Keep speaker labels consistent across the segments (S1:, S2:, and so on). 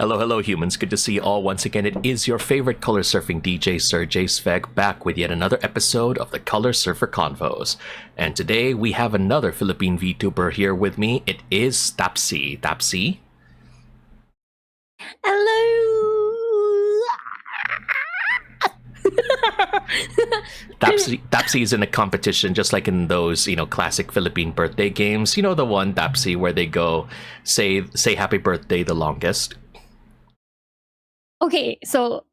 S1: Hello, hello, humans. Good to see you all once again. It is your favorite color surfing DJ, Serjay Svek, back with yet another episode of the Color Surfer Convos. And today we have another Philippine VTuber here with me. It is Tapsi. Tapsi?
S2: Hello.
S1: Tapsi is in a competition just like in those, classic Philippine birthday games. You know the one, Tapsi, where they go say happy birthday the longest.
S2: Okay, so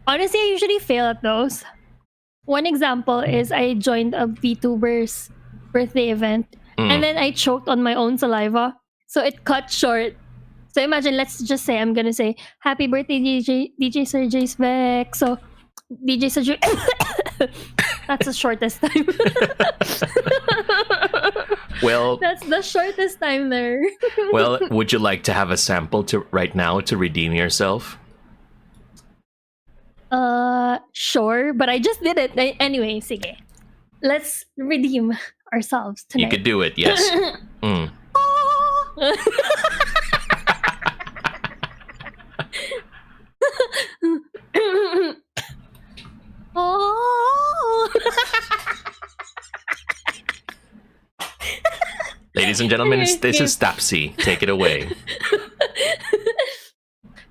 S2: honestly, I usually fail at those. One example is I joined a VTuber's birthday event and then I choked on my own saliva. So it cut short. So imagine, let's just say I'm gonna say happy birthday DJ Serjay Svek. So DJ Serjay that's the shortest time.
S1: Well,
S2: that's the shortest time there.
S1: Well, would you like to have a sample right now to redeem yourself?
S2: Sure, but I just did it. Anyway, sige. Let's redeem ourselves tonight.
S1: You could do it, yes. Ladies and gentlemen, this is Tapsi. Take it away.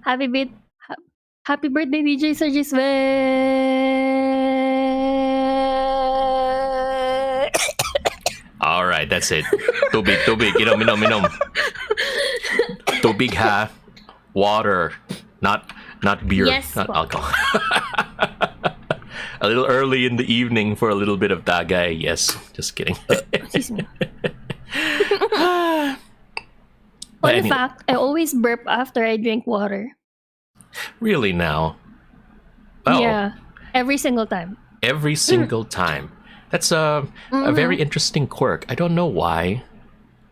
S2: Happy birthday, DJ Serjay Svek!
S1: All right, that's it. Tubig. Inom. Tubig ha. Water. Not beer.
S2: Yes,
S1: not alcohol. A little early in the evening for a little bit of tagay. Yes, just kidding.
S2: Excuse me. Fun fact, I always burp after I drink water.
S1: Really now? Oh.
S2: Yeah, every single time.
S1: Every single time. That's a very interesting quirk. I don't know why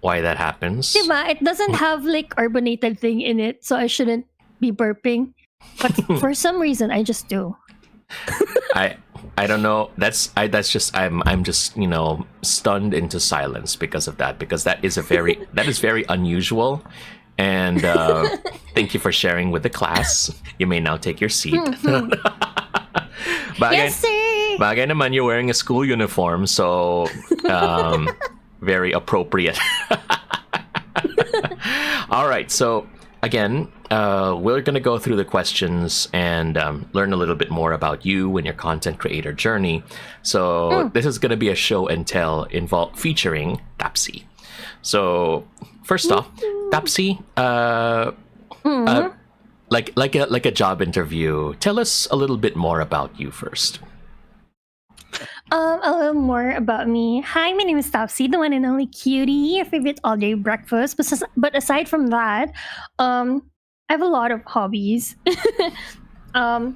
S1: that happens.
S2: Diba? It doesn't have like carbonated thing in it, so I shouldn't be burping. But for some reason, I just do.
S1: I don't know. That's just I'm just stunned into silence because of that, because that is very unusual. And thank you for sharing with the class. You may now take your seat.
S2: Yes, sir.
S1: Bagay naman, you're wearing a school uniform, so very appropriate. All right, so again, we're going to go through the questions and learn a little bit more about you and your content creator journey. So this is going to be a show and tell featuring Tapsi. So first off, Tapsi, like a job interview, tell us a little bit more about you first.
S2: A little more about me. Hi, my name is Tapsi, the one and only cutie, your favorite all-day breakfast. But aside from that, I have a lot of hobbies. I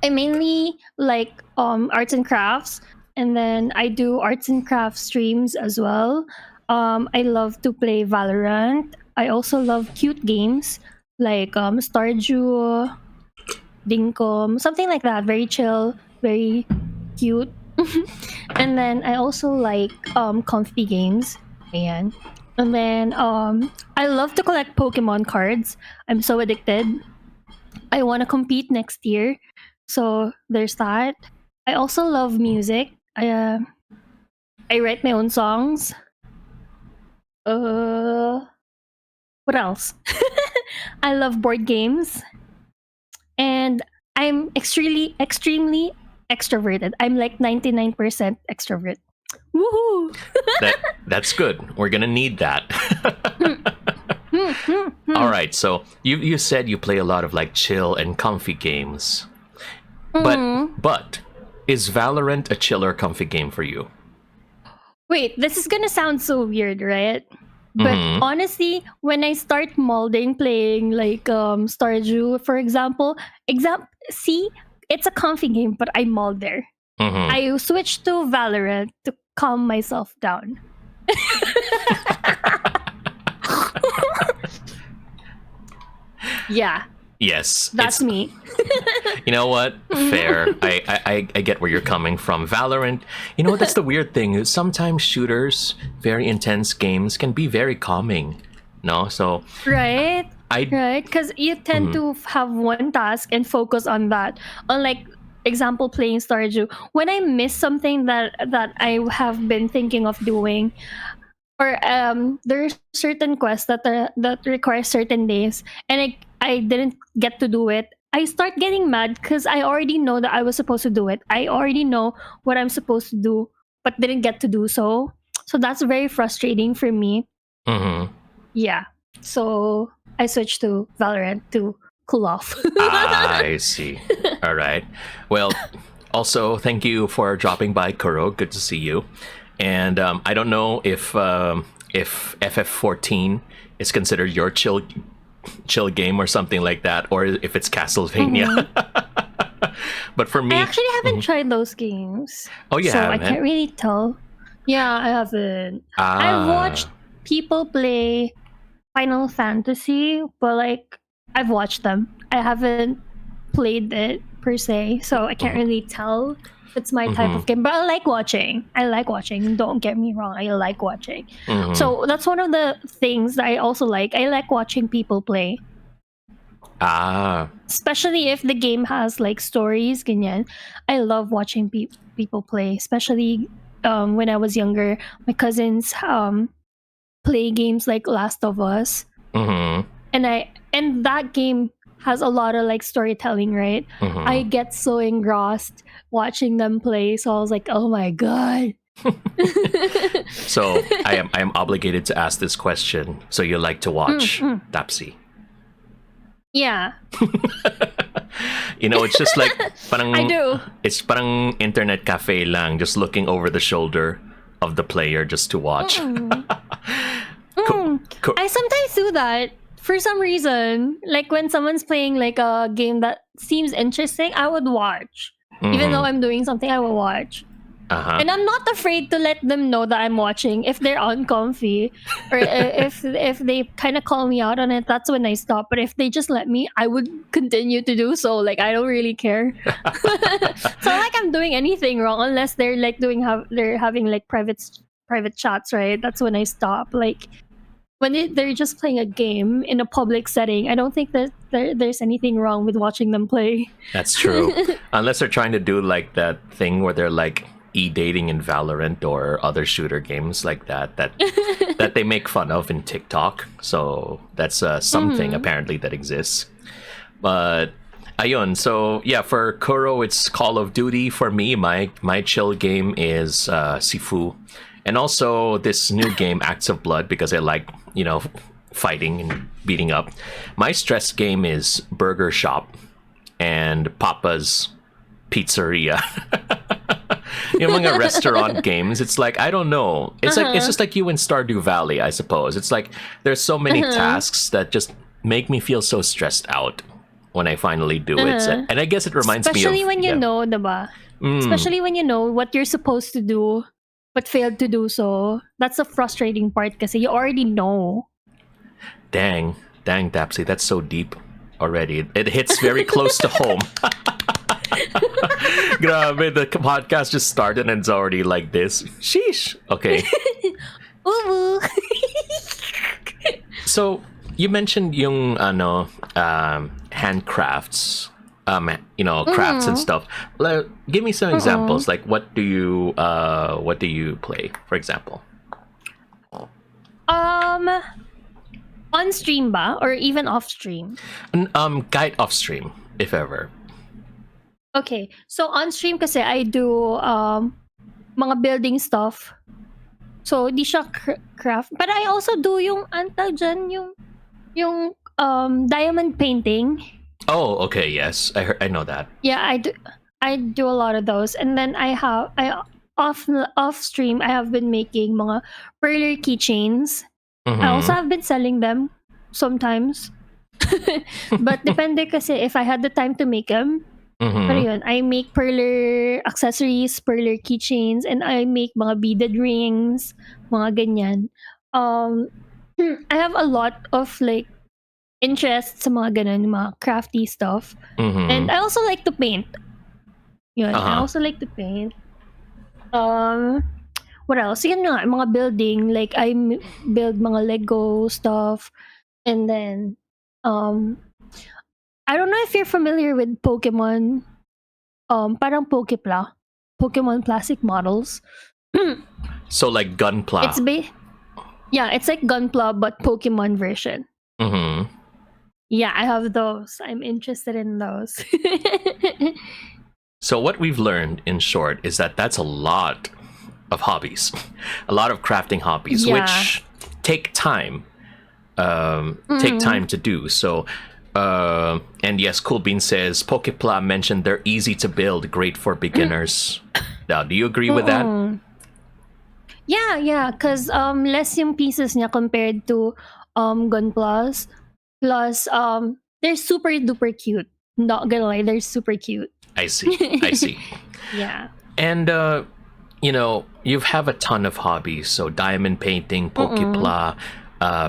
S2: mainly like arts and crafts, and then I do arts and crafts streams as well. I love to play Valorant. I also love cute games like Stardew, Dinkum, something like that. Very chill, very cute. And then I also like comfy games. And then I love to collect Pokemon cards. I'm so addicted. I want to compete next year. So there's that. I also love music. I write my own songs. What else? I love board games. And I'm extremely extroverted. I'm like 99% extrovert. Woohoo!
S1: That's good. We're gonna need that. All right. So you said you play a lot of like chill and comfy games, but is Valorant a chill or comfy game for you?
S2: Wait, this is gonna sound so weird, right? But honestly, when I start molding, playing like Stardew, for example, see, it's a comfy game, but I mold there. I switched to Valorant to calm myself down. Yeah.
S1: Yes.
S2: That's me.
S1: You know what? Fair. I get where you're coming from. Valorant, you know, that's the weird thing. Sometimes shooters, very intense games can be very calming. No? So
S2: Right?
S1: I
S2: right? Because you tend to have one task and focus on that. Unlike example playing Stardew, when I miss something that I have been thinking of doing, or there's certain quests that require certain days, and I didn't get to do it. I start getting mad because I already know that I was supposed to do it. I already know what I'm supposed to do, but didn't get to do so. So that's very frustrating for me.
S1: Mhm.
S2: Yeah. So I switched to Valorant to cool off.
S1: I see. All right. Well, also thank you for dropping by, Kuro. Good to see you. And I don't know if FF14 is considered your chill game or something like that, or if it's Castlevania. But for me,
S2: I actually haven't tried those games.
S1: Oh, you
S2: so
S1: haven't?
S2: I can't really tell. Yeah, I haven't.
S1: Ah.
S2: I've watched people play Final Fantasy, but like I've watched them. I haven't played it per se, so I can't really tell if it's my type of game. But I like watching. I like watching. Don't get me wrong. I like watching. So that's one of the things that I also like. I like watching people play.
S1: Ah.
S2: Especially if the game has like stories, ganyan. I love watching people play. Especially when I was younger, my cousins play games like Last of Us, and that game has a lot of like storytelling, right? I get so engrossed watching them play, so I was like, oh my god.
S1: So I am obligated to ask this question. So you like to watch Dapsy?
S2: Yeah.
S1: You know, it's just like parang,
S2: I do.
S1: It's parang internet cafe lang, just looking over the shoulder of the player just to watch.
S2: I sometimes do that for some reason. Like when someone's playing like a game that seems interesting, I would watch. Even though I'm doing something, I will watch. And I'm not afraid to let them know that I'm watching if they're uncomfy, or if they kind of call me out on it. That's when I stop. But if they just let me, I would continue to do so. Like I don't really care. It's not like I'm doing anything wrong unless they're like they're having like private chats, right? That's when I stop. Like when they're just playing a game in a public setting, I don't think that there's anything wrong with watching them play.
S1: That's true. Unless they're trying to do like that thing where they're like e-dating in Valorant or other shooter games like that that they make fun of in TikTok. So that's something apparently that exists. But ayun, so yeah, for Kuro it's Call of Duty. For me, my chill game is Sifu. And also this new game, Acts of Blood, because I like, you know, fighting and beating up. My stress game is Burger Shop and Papa's Pizzeria. Yung mga restaurant games, it's like, I don't know. It's like it's just like you in Stardew Valley, I suppose. It's like there's so many tasks that just make me feel so stressed out when I finally do it. And I guess it reminds me of...
S2: Especially when you know, diba? Especially when you know what you're supposed to do but failed to do so. That's the frustrating part kasi you already know.
S1: Dang, Dapsy, that's so deep already. It hits very close to home. Grabe, the podcast just started and it's already like this. Sheesh. Okay.
S2: Ooh.
S1: So, you mentioned yung handcrafts, you know, crafts and stuff. Give me some examples. Like, what do you play, for example?
S2: On stream ba or even off stream?
S1: Guide off stream, if ever.
S2: Okay, so on stream kasi I do mga building stuff. So di siya craft, but I also do yung antag dyan, yung diamond painting.
S1: Oh, okay, yes, I know that.
S2: Yeah, I do a lot of those, and then I off stream I have been making mga perler keychains. I also have been selling them sometimes. But depende kasi if I had the time to make them. Pero yun, I make perler accessories, perler keychains, and I make mga beaded rings, mga ganyan. I have a lot of like interests sa mga ganun, mga crafty stuff. And I also like to paint. Yun, I also like to paint. What else? Yun nga, mga building. Like, I build mga Lego stuff. And then, Um, I don't know if you're familiar with Pokemon. Parang Pokemon plastic models.
S1: So like Gunpla.
S2: It's like Gunpla but Pokemon version.
S1: Mm-hmm.
S2: Yeah, I have those. I'm interested in those.
S1: So what we've learned, in short, is that that's a lot of hobbies, a lot of crafting hobbies, which take time. Take time to do. So, and yes, Cool Bean says Pokepla mentioned they're easy to build, great for beginners. Now, do you agree with that?
S2: Yeah, because less yung pieces niya compared to Gunplas. Plus, they're super duper cute. Not gonna lie, they're super cute.
S1: I see.
S2: Yeah.
S1: And you know, you have a ton of hobbies. So diamond painting, Pokepla,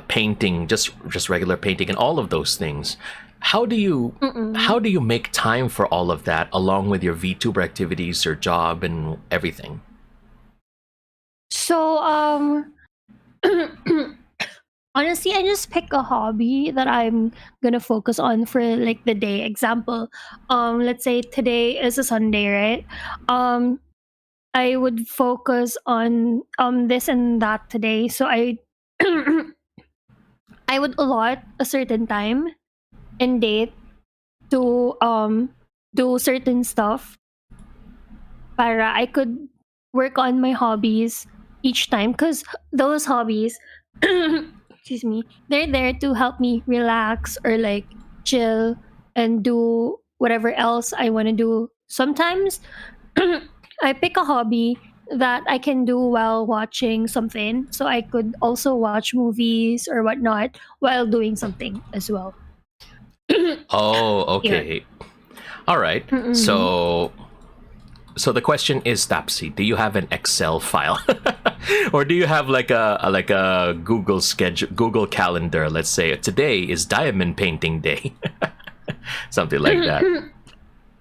S1: painting, just regular painting, and all of those things. How do you make time for all of that along with your VTuber activities, your job, and everything?
S2: So honestly, I just pick a hobby that I'm gonna focus on for like the day. Example, let's say today is a Sunday, right? I would focus on this and that today. So I I would allot a certain time and date to do certain stuff para I could work on my hobbies each time because those hobbies excuse me, they're there to help me relax or like chill and do whatever else I want to do. Sometimes I pick a hobby that I can do while watching something, so I could also watch movies or whatnot while doing something as well.
S1: Oh,
S2: Yeah.
S1: okay. All right. So the question is, Tapsi, do you have an Excel file, or do you have like a Google schedule, Google Calendar? Let's say today is Diamond Painting Day, something like that.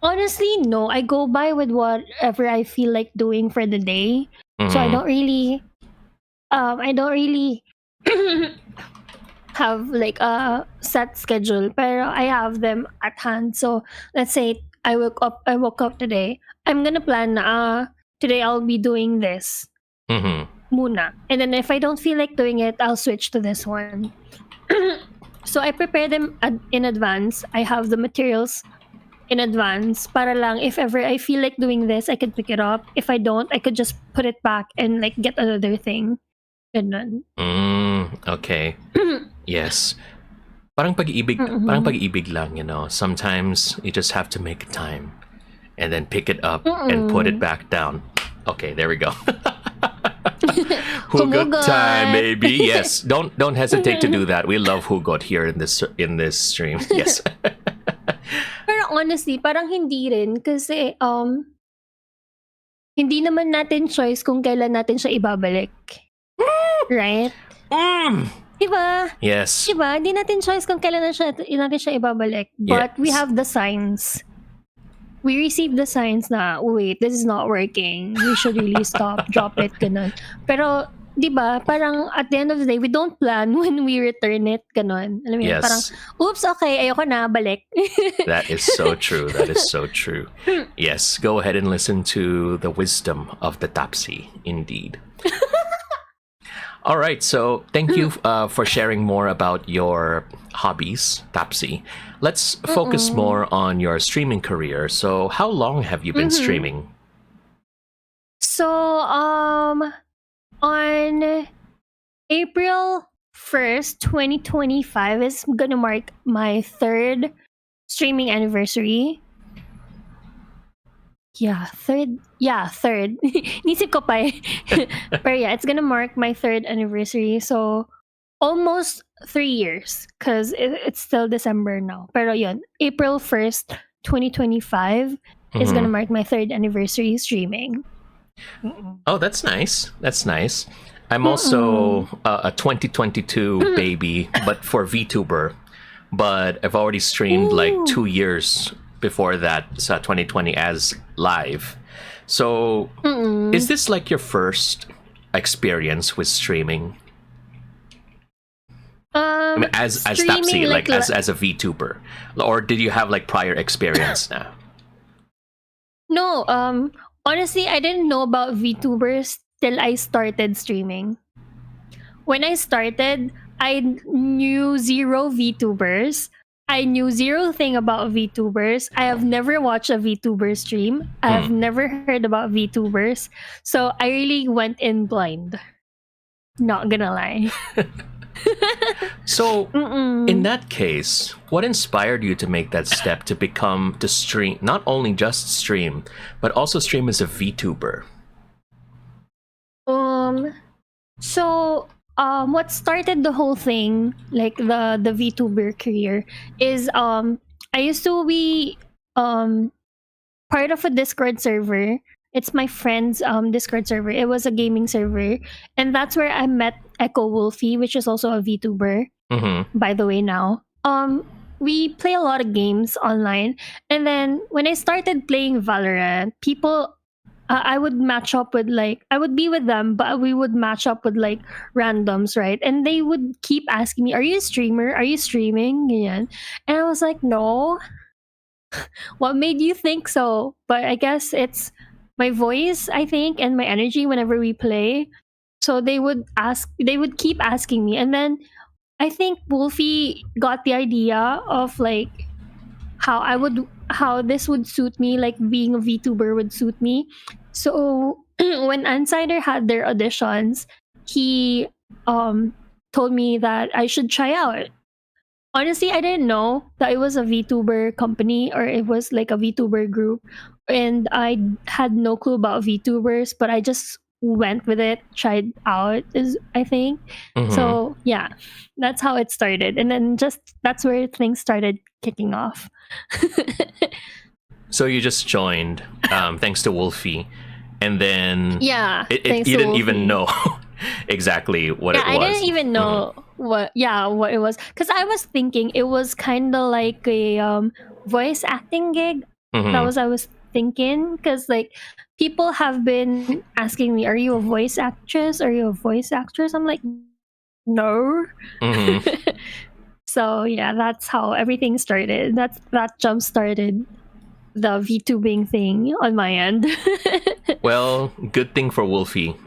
S2: Honestly, no. I go by with whatever I feel like doing for the day. So I
S1: Mhm.
S2: don't really have like a set schedule, pero I have them at hand. So let's say I woke up today. I'm gonna plan today I'll be doing this
S1: Mhm.
S2: muna. And then if I don't feel like doing it, I'll switch to this one. So I prepare them in advance. I have the materials in advance para lang if ever I feel like doing this, I could pick it up. If I don't, I could just put it back and like get another thing. Ganun.
S1: Okay. Yes. Parang pag-ibig lang, you know. Sometimes you just have to make time and then pick it up and put it back down. Okay, there we go. Hugot time, baby. Yes. Don't hesitate to do that. We love hugot here in this stream. Yes.
S2: Pero honestly, parang hindi rin kasi hindi naman natin choice kung kailan natin siya ibabalik. Right? Diba?
S1: Yes.
S2: Diba? Hindi natin choice kung kailan natin siya ibabalik. But we have the signs. We receive the signs na, wait, this is not working. We should really stop, drop it, ganun. Pero, diba, parang at the end of the day, we don't plan when we return it, ganun. Alam mo yun?
S1: Yes.
S2: Parang, oops, okay, ayoko na, balik.
S1: That is so true. That is so true. Yes, go ahead and listen to the wisdom of the Tapsi, indeed. All right, so thank you for sharing more about your hobbies, Tapsi. Let's focus more on your streaming career. So, how long have you been streaming?
S2: So, on April 1st, 2025 is gonna mark my third streaming anniversary. Yeah, third. Nisip ko pa eh. Pero yeah, it's gonna mark my third anniversary. So, almost 3 years. Because it's still December now. Pero yun, April 1st, 2025 is gonna mark my third anniversary streaming.
S1: Oh, that's nice. That's nice. I'm also a 2022 baby, but for VTuber. But I've already streamed like 2 years before that, so 2020 as live. So, is this like your first experience with streaming? mean, as
S2: streaming
S1: Tapsi, like as a VTuber, or did you have like prior experience now?
S2: No, honestly, I didn't know about VTubers till I started streaming. When I started, I knew zero VTubers. I knew zero thing about VTubers. I have never watched a VTuber stream. I have never heard about VTubers. So I really went in blind. Not gonna lie.
S1: So, in that case, what inspired you to make that step to stream, not only just stream, but also stream as a VTuber?
S2: What started the whole thing, like the VTuber career, is I used to be part of a Discord server. It's my friend's Discord server. It was a gaming server, and that's where I met Echo Wolfie, which is also a VTuber. By the way, now we play a lot of games online, and then when I started playing Valorant, people. I would match up with I would be with them, but we would match up with randoms, right? And they would keep asking me, "Are you a streamer? Are you streaming?" Ganyan. And I was like, "No." What made you think so? But I guess it's my voice, I think, and my energy whenever we play. So they would keep asking me, and then I think Wolfie got the idea of how this would suit me, like being a VTuber would suit me. So when Insider had their auditions, he told me that I should try out. Honestly, I didn't know that it was a VTuber company or it was like a VTuber group, and I had no clue about VTubers, but I just went with it, tried out, is I think. So yeah, that's how it started, and then that's where things started kicking off.
S1: So you just joined, thanks to Wolfie, and then
S2: Yeah,
S1: you
S2: thanks to
S1: didn't even
S2: Wolfie.
S1: know exactly what it was.
S2: I didn't even know what it was, because I was thinking it was kind of like a voice acting gig. That was I was thinking, because people have been asking me, "Are you a voice actress? Are you a voice actress?" I'm like, no. So yeah, that's how everything started. That jump started the VTubing thing on my end.
S1: Well, good thing for Wolfie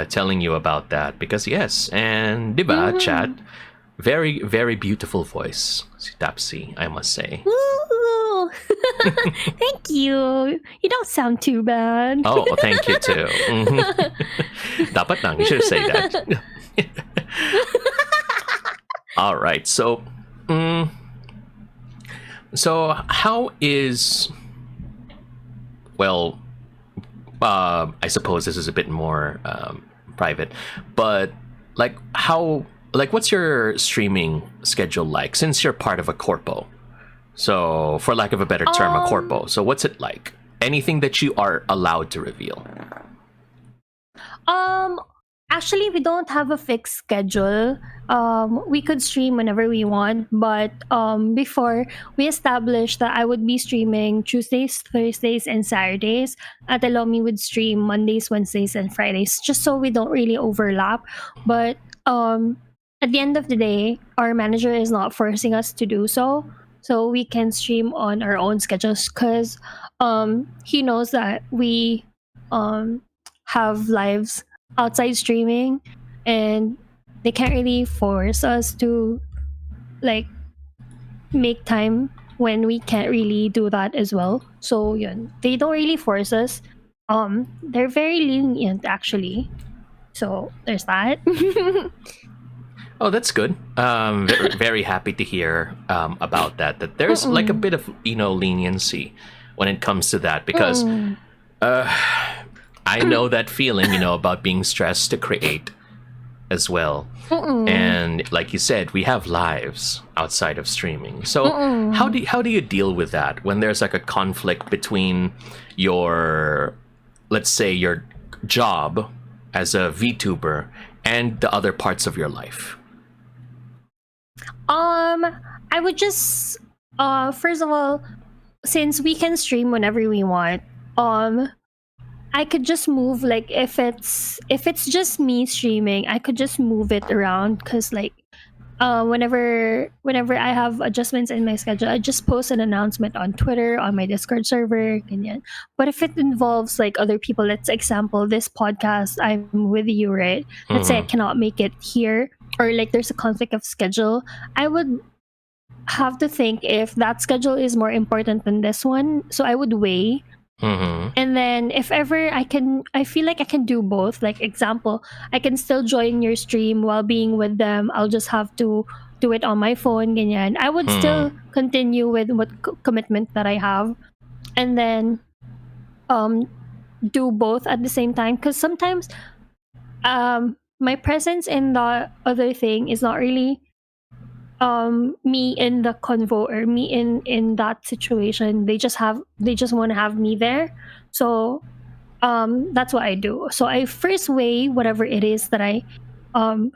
S1: telling you about that, because yes, and diba, chat, very, very beautiful voice, si Tapsi, I must say.
S2: Woo! Thank you. You don't sound too bad.
S1: Oh, thank you too. Dapat lang, you should have said that. All right, so how is, well, I suppose this is a bit more private, but what's your streaming schedule like, since you're part of a corpo? So, for lack of a better term, a corpo. So, what's it like? Anything that you are allowed to reveal?
S2: Actually, we don't have a fixed schedule. We could stream whenever we want, but before we established that I would be streaming Tuesdays, Thursdays, and Saturdays. Atelomi would stream Mondays, Wednesdays, and Fridays, just so we don't really overlap. But at the end of the day, our manager is not forcing us to do so. So we can stream on our own schedules, because he knows that we have lives outside streaming, and they can't really force us to make time when we can't really do that as well. So yun, they don't really force us. They're very lenient actually. So there's that.
S1: Oh, that's good. Very, very happy to hear about that. That there's like a bit of leniency when it comes to that, because I know that feeling, about being stressed to create as well. And like you said, we have lives outside of streaming. So how do you deal with that when there's like a conflict between your, let's say, your job as a VTuber and the other parts of your life?
S2: I would just first of all, since we can stream whenever we want, I could just move, if it's just me streaming, I could just move it around, because whenever I have adjustments in my schedule, I just post an announcement on Twitter, on my Discord server, ganyan. But if it involves like other people, let's example this podcast, I'm with you, right? Let's say I cannot make it here, or like there's a conflict of schedule, I would have to think if that schedule is more important than this one. So I would weigh. And then if ever I feel like I can do both. Like example, I can still join your stream while being with them. I'll just have to do it on my phone, ganyan. I would still continue with what commitment that I have, and then do both at the same time. Because sometimes my presence in the other thing is not really me in the convo, or me in that situation. They just want to have me there. So that's what I do. So I first weigh whatever it is that I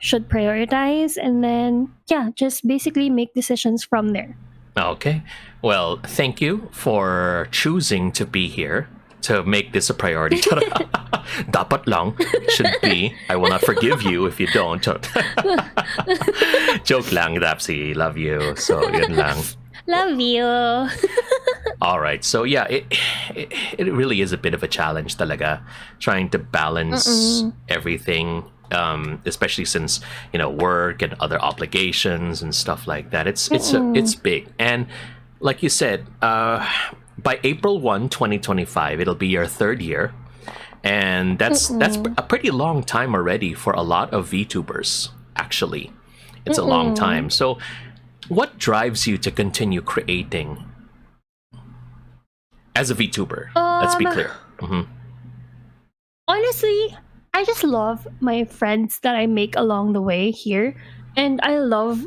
S2: should prioritize, and then just basically make decisions from there.
S1: Okay. Well, thank you for choosing to be here to make this a priority. Dapat lang. Should be. I will not forgive you if you don't. Joke lang, Dapsy. Love you. So, yun lang.
S2: Love you.
S1: All right. So, yeah, it really is a bit of a challenge talaga, trying to balance everything, especially since, work and other obligations and stuff like that. It's big. And like you said, by April 1, 2025, it'll be your third year. And that's a pretty long time already for a lot of VTubers, actually. It's a long time. So what drives you to continue creating as a VTuber? Let's be clear.
S2: Honestly, I just love my friends that I make along the way here. And I love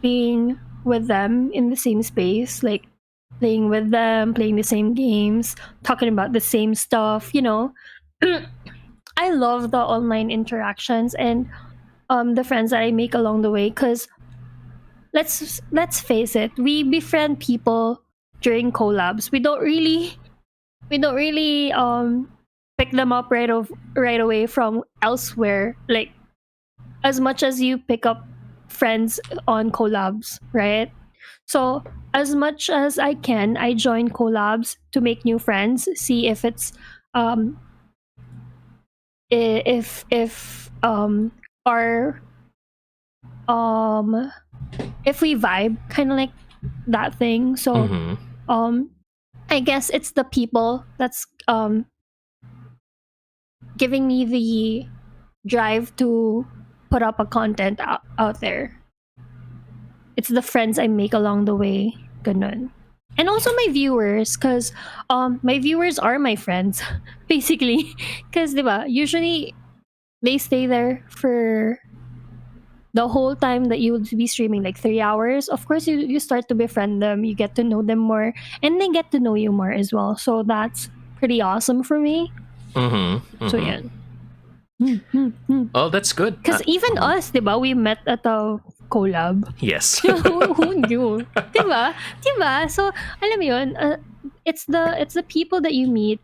S2: being with them in the same space, like playing with them, playing the same games, talking about the same stuff, I love the online interactions and the friends that I make along the way, because let's face it, we befriend people during collabs. We don't really pick them up right away from elsewhere, like as much as you pick up friends on collabs, right? So as much as I can, I join collabs to make new friends, see if it's if our if we vibe, kind of like that thing. So I guess it's the people that's giving me the drive to put up a content out there. It's the friends I make along the way, ganun. And also my viewers, because my viewers are my friends, basically. Because, diba, usually they stay there for the whole time that you will be streaming, like 3 hours. Of course, you start to befriend them, you get to know them more, and they get to know you more as well. So that's pretty awesome for me. So yeah.
S1: Oh, that's good.
S2: Because even us, diba, we met at a collab.
S1: Yes.
S2: Who knew? Diba? Diba? So, alam mo yun, it's the people that you meet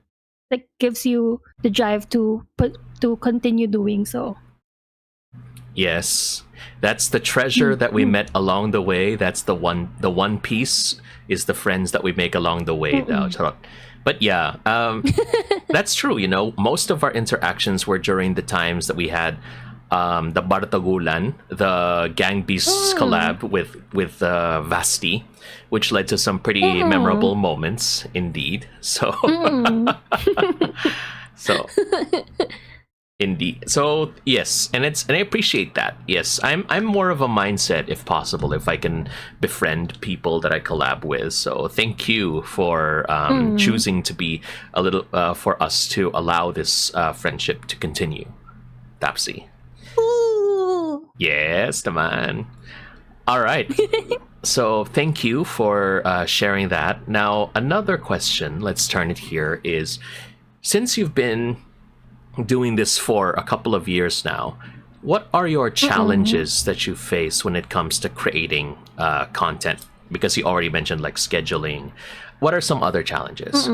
S2: that gives you the drive to continue doing so.
S1: Yes. That's the treasure that we met along the way. That's the one piece is the friends that we make along the way. But yeah, that's true. Most of our interactions were during the times that we had the Bartagulan, the Gang Beasts collab with Vasti, which led to some pretty memorable moments indeed. So, so indeed. So yes, and I appreciate that. Yes, I'm more of a mindset, if possible, if I can befriend people that I collab with. So thank you for choosing to be a little for us to allow this friendship to continue, Tapsy.
S2: Ooh.
S1: Yes, the man. All right. So thank you for sharing that. Now, another question, let's turn it here, is since you've been doing this for a couple of years now, what are your challenges that you face when it comes to creating content? Because you already mentioned like scheduling. What are some other challenges?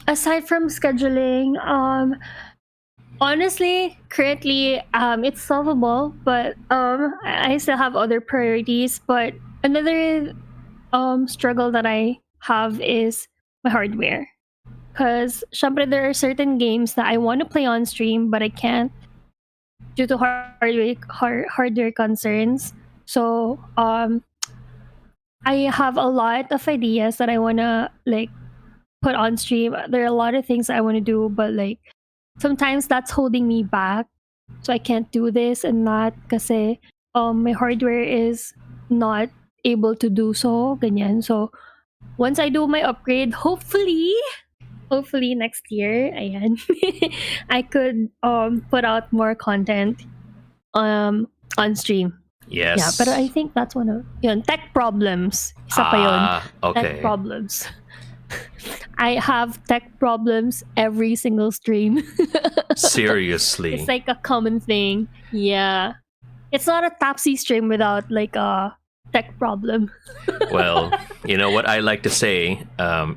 S2: Aside from scheduling, Honestly, currently, it's solvable, but I still have other priorities. But another struggle that I have is my hardware. Because, syempre, there are certain games that I want to play on stream, but I can't due to hardware concerns. So, I have a lot of ideas that I wanna like put on stream. There are a lot of things I want to do, but like sometimes that's holding me back. So I can't do this and that kasi my hardware is not able to do so. Ganyan. So once I do my upgrade, hopefully next year, ayan, I could put out more content on stream. Yeah, but
S1: Yes.
S2: I think that's one of yun, tech problems. Isa pa yun. Tech
S1: Okay.
S2: problems. I have tech problems every single stream.
S1: Seriously.
S2: It's like a common thing. Yeah. It's not a Tapsy stream without like a tech problem.
S1: Well, you know what I like to say,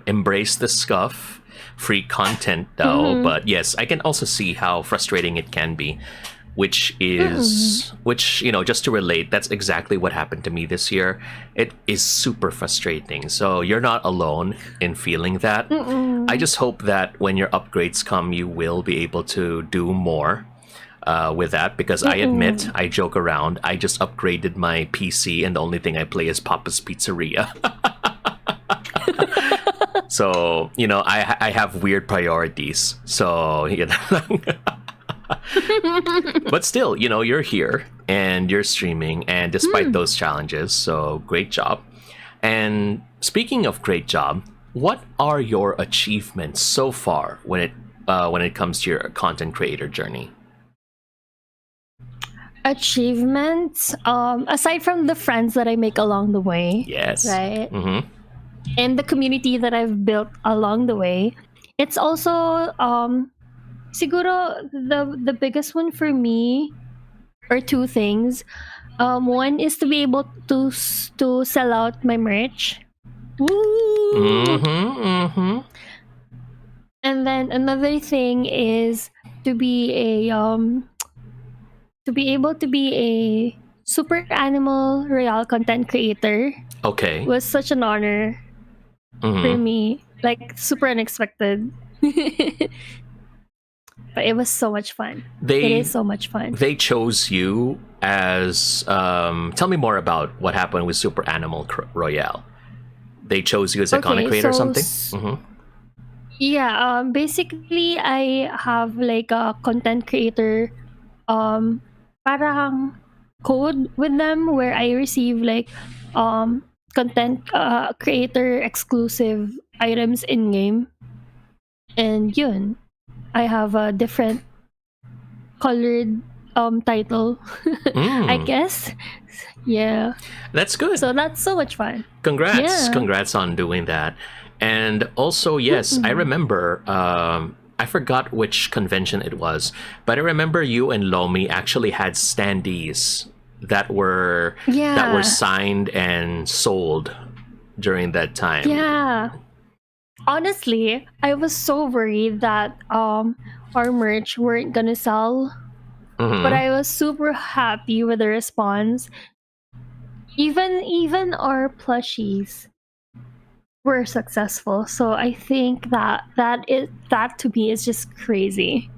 S1: embrace the scuff, free content though.
S2: Mhm.
S1: But yes, I can also see how frustrating it can be, which is which, you know, just to relate, that's exactly what happened to me this year. It is super frustrating, so you're not alone in feeling that. I just hope that when your upgrades come, you will be able to do more with that, because I admit, I joke around, I just upgraded my PC and the only thing I play is Papa's Pizzeria. So, you know, I have weird priorities. So, you know. But still, you know, you're here and you're streaming, and despite those challenges, so great job. And speaking of great job, what are your achievements so far when it comes to your content creator journey?
S2: Achievements, aside from the friends that I make along the way,
S1: Yes.
S2: right?
S1: Mm-hmm.
S2: And the community that I've built along the way, it's also siguro the biggest one for me are two things. One is to be able to sell out my merch. Woo!
S1: Mm-hmm. Mm-hmm.
S2: And then another thing is to be a to be able to be a super animal royale content creator
S1: Okay.
S2: was such an honor for
S1: Mm-hmm.
S2: me. Like super unexpected. But it was so much fun. It
S1: They
S2: is so much fun.
S1: they chose you as tell me more about what happened with Super Animal Royale. They chose you as a content creator or something? Mm-hmm.
S2: Yeah, basically I have like a content creator parang code with them where I receive like content creator exclusive items in game. And yun, I have a different colored title, I guess. Yeah.
S1: That's good.
S2: So that's so much fun.
S1: Congrats.
S2: Yeah.
S1: Congrats on doing that. And also, yes, I remember, I forgot which convention it was, but I remember you and Lomi actually had standees that were
S2: Yeah.
S1: signed and sold during that time.
S2: Yeah. Honestly, I was so worried that our merch weren't gonna sell,
S1: Mhm.
S2: but I was super happy with the response. Even our plushies were successful. So I think that to me is just crazy.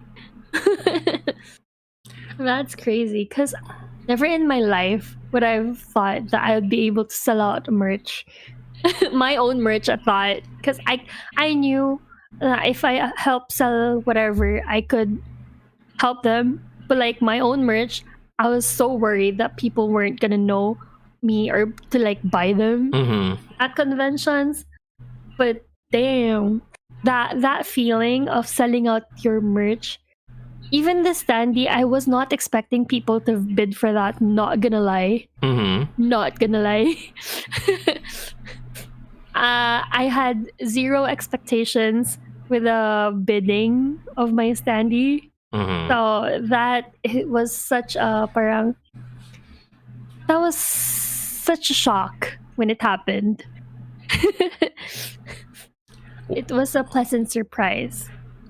S2: That's crazy because never in my life would I have thought that I would be able to sell out merch, my own merch. I thought because I knew if I help sell whatever, I could help them. But like my own merch, I was so worried that people weren't gonna know me or to like buy them at conventions. But damn, that feeling of selling out your merch, even the standee, I was not expecting people to bid for that. Not gonna lie, not gonna lie. I had zero expectations with the bidding of my standee. So that it was such a parang that was such a shock when it happened. It was a pleasant surprise.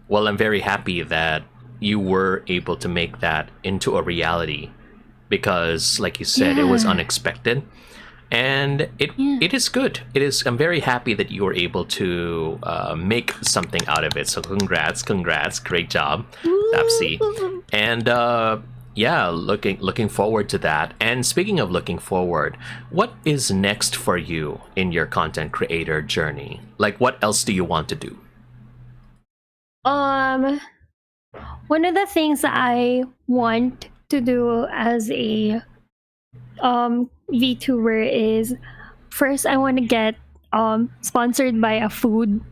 S1: Well, I'm very happy that you were able to make that into a reality, because like you said, it was
S2: Yeah.
S1: unexpected, and it is good. It is. I'm very happy that you were able to make something out of it. So congrats, great job, Tapsi. And yeah, looking forward to that. And speaking of looking forward, what is next for you in your content creator journey? Like, what else do you want to do?
S2: One of the things that I want to do as a VTuber is, first I want to get sponsored by a food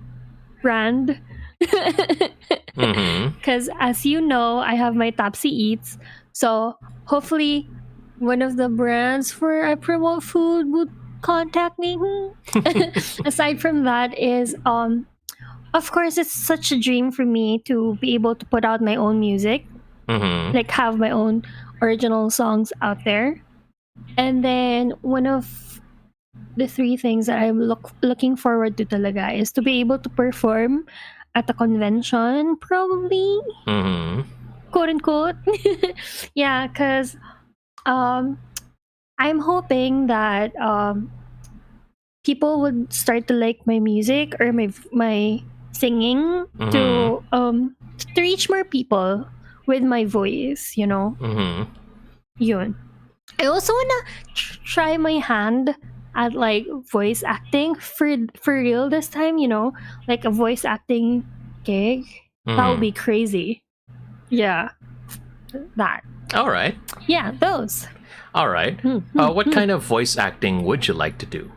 S2: brand.
S1: Mm-hmm.
S2: Because as you know, I have my Topsy Eats. So hopefully one of the brands where I promote food would contact me. Aside from that is of course it's such a dream for me to be able to put out my own music,
S1: Mm-hmm.
S2: like have my own original songs out there. And then one of the three things that I'm looking forward to talaga is to be able to perform at a convention, probably,
S1: Mm-hmm.
S2: quote unquote. Yeah, because I'm hoping that people would start to like my music or my singing to reach more people with my voice, you know.
S1: Mm-hmm.
S2: Yun. I also wanna try my hand at like voice acting for real this time, you know, like a voice acting gig. That would be crazy. Yeah, that.
S1: All right.
S2: Yeah, those.
S1: All right. What kind of voice acting would you like to do?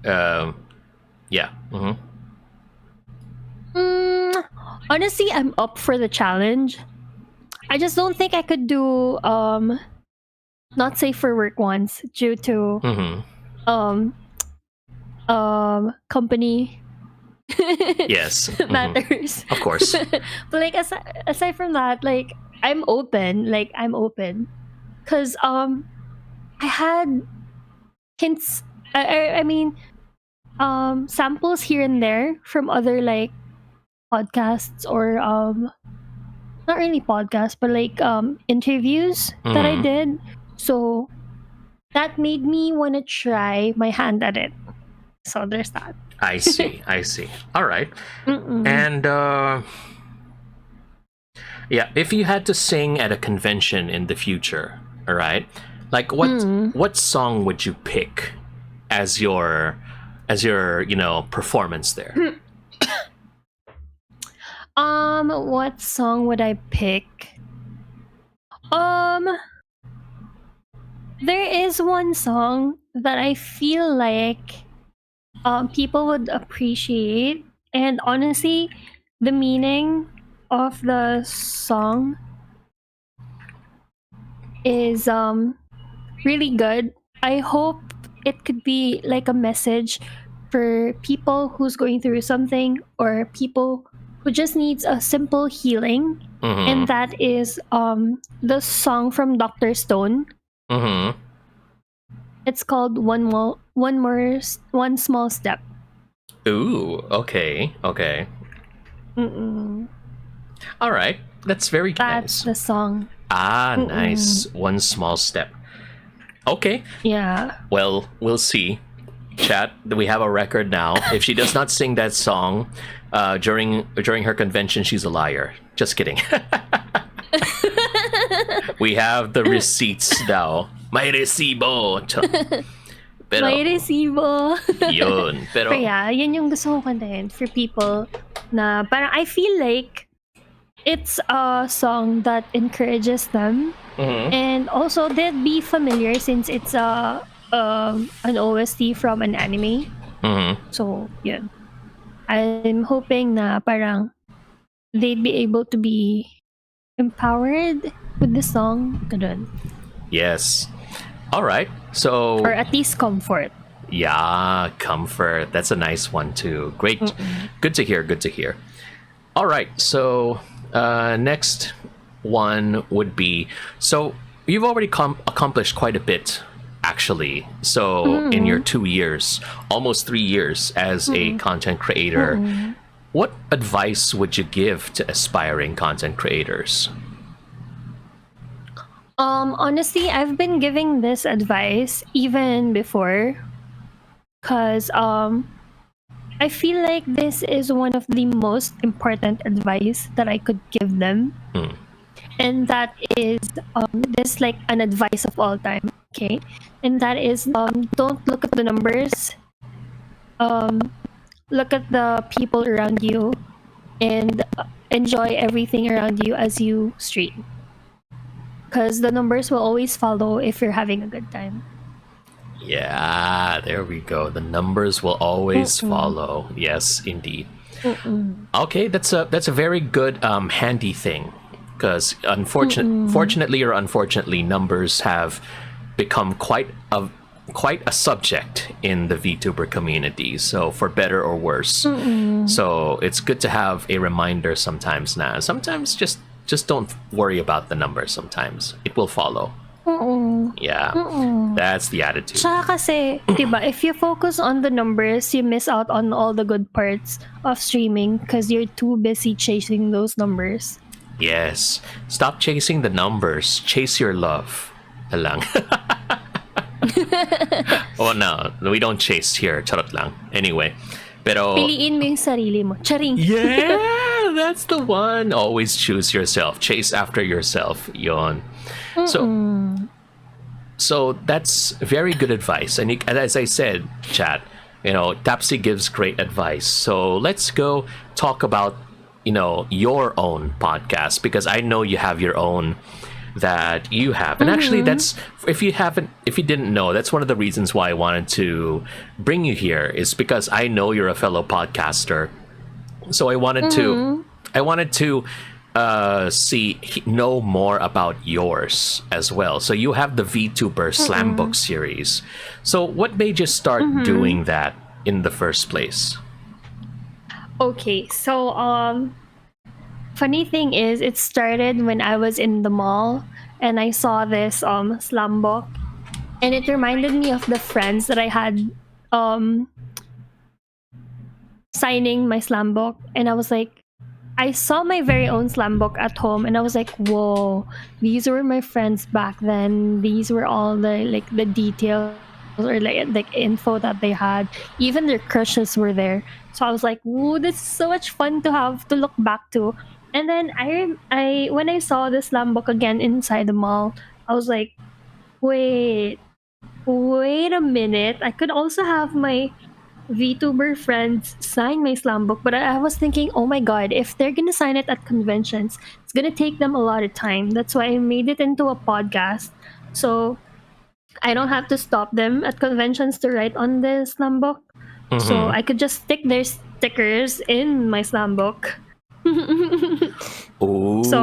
S1: Yeah. Mm-hmm.
S2: Honestly, I'm up for the challenge. I just don't think I could do not safe for work ones due to
S1: Mm-hmm.
S2: company
S1: Yes. Mm-hmm.
S2: matters.
S1: Of course.
S2: But like aside from that, like I'm open. Cause I had hints. I mean samples here and there from other like podcasts or not really podcasts but like interviews that I did. So that made me want to try my hand at it. So there's that.
S1: I see. I see. All right. And yeah, if you had to sing at a convention in the future, all right, like what song would you pick as your performance there?
S2: What song would I pick? There is one song that I feel like people would appreciate, and honestly, the meaning of the song is really good. I hope it could be like a message for people who's going through something or people who just needs a simple healing. And that is the song from Dr. Stone. It's called One Small Step.
S1: Ooh, okay. All right, that's very
S2: That's
S1: nice.
S2: the song.
S1: Nice. One small step. Okay.
S2: Yeah.
S1: Well, we'll see. Chat, we have a record now. If she does not sing that song during her convention, she's a liar. Just kidding. We have the receipts now. May resibo. Pero,
S2: May resibo.
S1: yun. Pero,
S2: But yeah, yun yung gusto kong kantahin for people na parang I feel like it's a song that encourages them. And also they'd be familiar since it's an OST from an anime. So, yun. I'm hoping na parang they'd be able to be empowered with the song. Ganun.
S1: yes. All right. So,
S2: Or at least comfort.
S1: yeah, comfort. That's a nice one too. Great. Good to hear. All right. So, next one would be, so you've already accomplished quite a bit, actually. So in your 2 years, almost 3 years as a content creator, what advice would you give to aspiring content creators?
S2: Honestly, I've been giving this advice even before, cause I feel like this is one of the most important advice that I could give them,
S1: Hmm.
S2: and that is this like an advice of all time. Okay, and that is don't look at the numbers. Um, look at the people around you, and enjoy everything around you as you stream. Because the numbers will always follow if you're having a good time.
S1: Yeah, there we go. The numbers will always
S2: Mm-mm.
S1: follow. Yes, indeed.
S2: Mm-mm.
S1: Okay, that's a very good handy thing, because
S2: Mm-mm.
S1: fortunately or unfortunately, numbers have become quite a subject in the VTuber community. So for better or worse.
S2: Mm-mm.
S1: So it's good to have a reminder sometimes. Now, sometimes just don't worry about the numbers. Sometimes it will follow.
S2: Mm-mm.
S1: Yeah,
S2: Mm-mm.
S1: that's the attitude.
S2: Tsaka kasi, diba, if you focus on the numbers, you miss out on all the good parts of streaming because you're too busy chasing those numbers.
S1: Yes. Stop chasing the numbers. Chase your love. Lang. Oh no, we don't chase here. Charot lang. Anyway, pero
S2: Piliin mo yung sarili mo. Charing.
S1: yeah, that's the one. Always choose yourself. Chase after yourself. Yon. So
S2: Mm-mm.
S1: so that's very good advice. And as I said, chat, Tapsi gives great advice. So let's go talk about your own podcast, because I know you have your own that you have. And actually, that's if you didn't know, that's one of the reasons why I wanted to bring you here, is because I know you're a fellow podcaster. So I wanted to know more about yours as well. So you have the VTuber Slam Book series. So what made you start doing that in the first place?
S2: Okay, so funny thing is it started when I was in the mall and I saw this slam book, and it reminded me of the friends that I had um signing my slam book, and I was like, I saw my very own slam book at home, and I was like, whoa, these were my friends back then. These were all the details or like info that they had. Even their crushes were there. So I was like, whoa, this is so much fun to have to look back to. And then I when I saw the slam book again inside the mall, I was like, wait, wait a minute. I could also have my VTuber friends sign my slam book, but I was thinking, oh my god, if they're gonna sign it at conventions, it's gonna take them a lot of time. That's why I made it into a podcast. So I don't have to stop them at conventions to write on the slam book. So
S1: Mm-hmm.
S2: I could just stick their stickers in my slam book. So
S1: Ooh.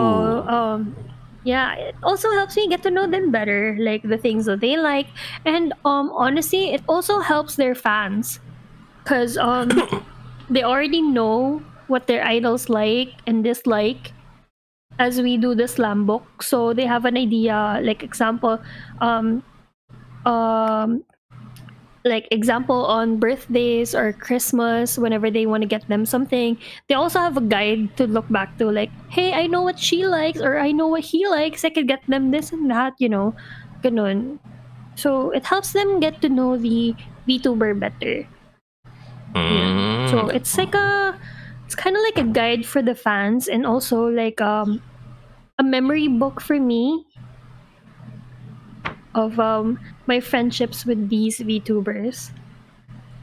S2: yeah, it also helps me get to know them better, like the things that they like. And honestly, it also helps their fans, because they already know what their idols like and dislike as we do the slam book, so they have an idea, like um um example on birthdays or Christmas, whenever they want to get them something, they also have a guide to look back to, like, hey, I know what she likes or I know what he likes, I could get them this and that, ganun. So it helps them get to know the VTuber better. Yun. So
S1: Mm.
S2: it's kind of like a guide for the fans, and also like a memory book for me of my friendships with these VTubers.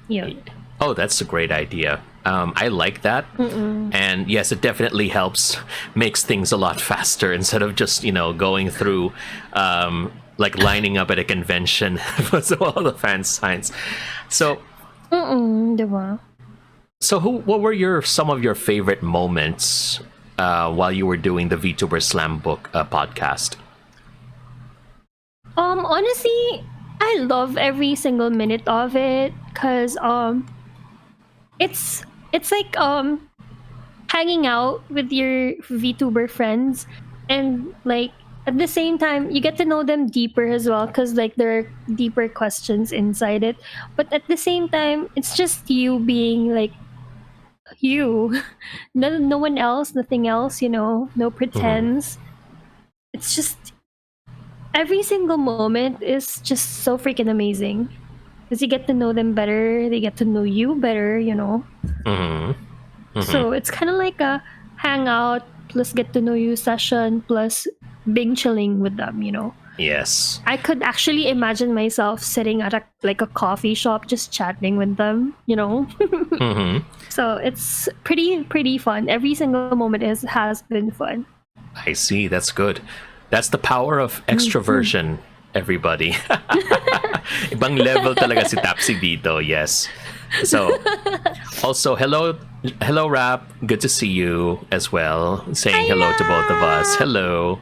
S2: Yun.
S1: Oh, that's a great idea. I like that.
S2: Mm-mm.
S1: And yes, it definitely helps, makes things a lot faster instead of just, going through, like lining up at a convention with all the fan signs. So,
S2: Mm-mm, diba?
S1: what were some of your favorite moments while you were doing the VTuber Slam Book podcast?
S2: Honestly, I love every single minute of it, because it's like hanging out with your VTuber friends, and like at the same time you get to know them deeper as well, because like there are deeper questions inside it, but at the same time it's just you being like you. No one else, nothing else, no
S1: Mhm.
S2: pretense. It's just every single moment is just so freaking amazing because you get to know them better, they get to know you better, you know. So it's kind of like a hangout plus get to know you session plus being chilling with them, you know.
S1: Yes.
S2: I could actually imagine myself sitting at a coffee shop just chatting with them, you know. So it's pretty fun. Every single moment has been fun.
S1: I see. That's good. That's the power of extroversion, everybody. Ibang level talaga si Tapsi dito, yes. So, also, hello, Rap. Good to see you as well. Saying hello to both of us. Hello.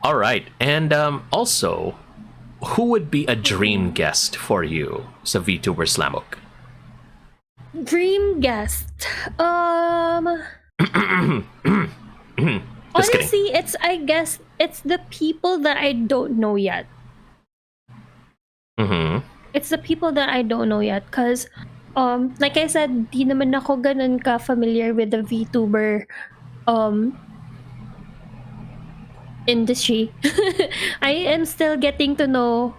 S1: All right. And also, who would be a dream guest for you sa VTuber Slamok?
S2: Dream guest.
S1: Just
S2: Honestly,
S1: kidding.
S2: I guess it's the people that I don't know yet. It's the people that I don't know yet because like I said, di naman ako ganun ka familiar with the VTuber industry. I am still getting to know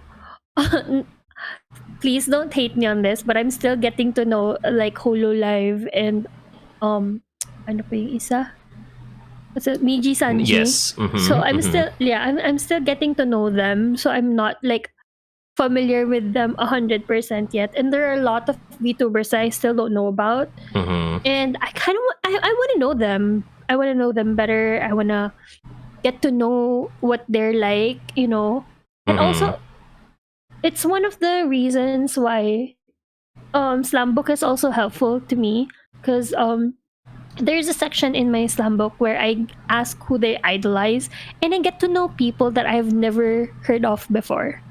S2: please don't hate me on this, but I'm still getting to know like Hololive and ano pa yung isa? What's it? Miji Sanji.
S1: Yes.
S2: So I'm still getting to know them. So I'm not like familiar with them 100% yet. And there are a lot of VTubers that I still don't know about. And I kind of I want to know them. I want to know them better. I want to get to know what they're like, you know. And also, it's one of the reasons why slam book is also helpful to me because there's a section in my slam book where I ask who they idolize and I get to know people that I've never heard of before.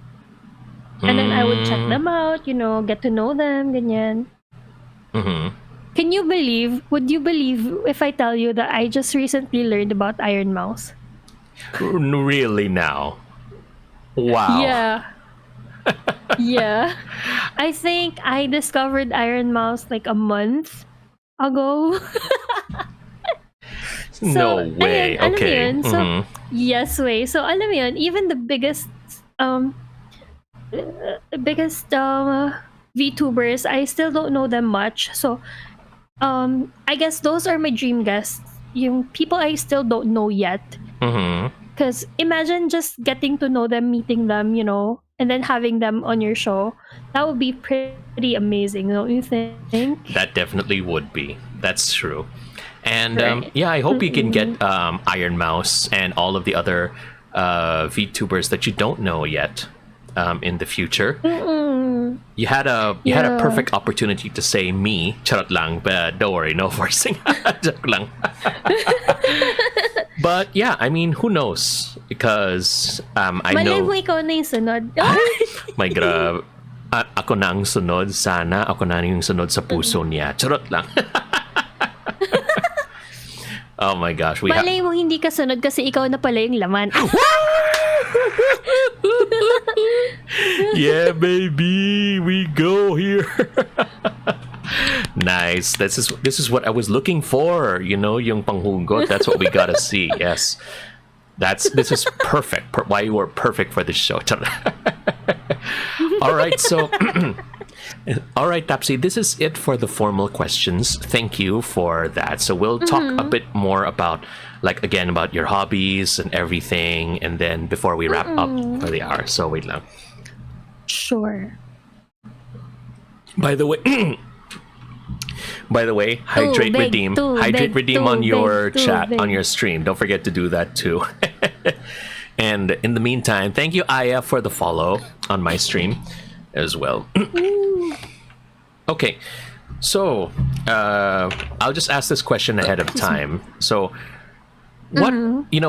S2: And then I would check them out, you know, get to know them, ganyan. Would you believe if I tell you that I just recently learned about Iron Mouse?
S1: Really now? Wow.
S2: Yeah. Yeah. I think I discovered Iron Mouse like a month ago.
S1: No way.
S2: Ayun,
S1: Okay.
S2: alam mo yun? So, yes way. So, alam mo yun, even the biggest VTubers, I still don't know them much. So, I guess those are my dream guests. Yung people I still don't know yet. Because imagine just getting to know them, meeting them, you know, and then having them on your show. That would be pretty amazing, don't you think?
S1: That definitely would be. That's true. And
S2: Right.
S1: yeah, I hope you can get Iron Mouse and all of the other VTubers that you don't know yet in the future. You had a perfect opportunity to say me, charot lang, but don't worry, no forcing. Joke lang. But yeah, I mean, who knows? Because I
S2: Malay
S1: know.
S2: mo ikaw na yung sunod.
S1: My grab. Ako na ang sunod. Sana ako na yung sunod sa puso niya. Charot lang. Oh my gosh.
S2: Malay mo hindi ka sunod kasi ikaw na pala yung laman.
S1: Yeah, baby. We go here. Nice. This is what I was looking for. You know, yung panghugot. That's what we gotta see. Yes. This is perfect. Why you were perfect for this show. All right. So, all right, Tapsi. This is it for the formal questions. Thank you for that. So we'll talk a bit more about, like, again, about your hobbies and everything, and then before we wrap up for the hour. So wait lang.
S2: Sure.
S1: By the way, hydrate, redeem on your chat, on your stream. Don't forget to do that too. And in the meantime, thank you, Aya, for the follow on my stream as well. Okay, so I'll just ask this question ahead of time. So, what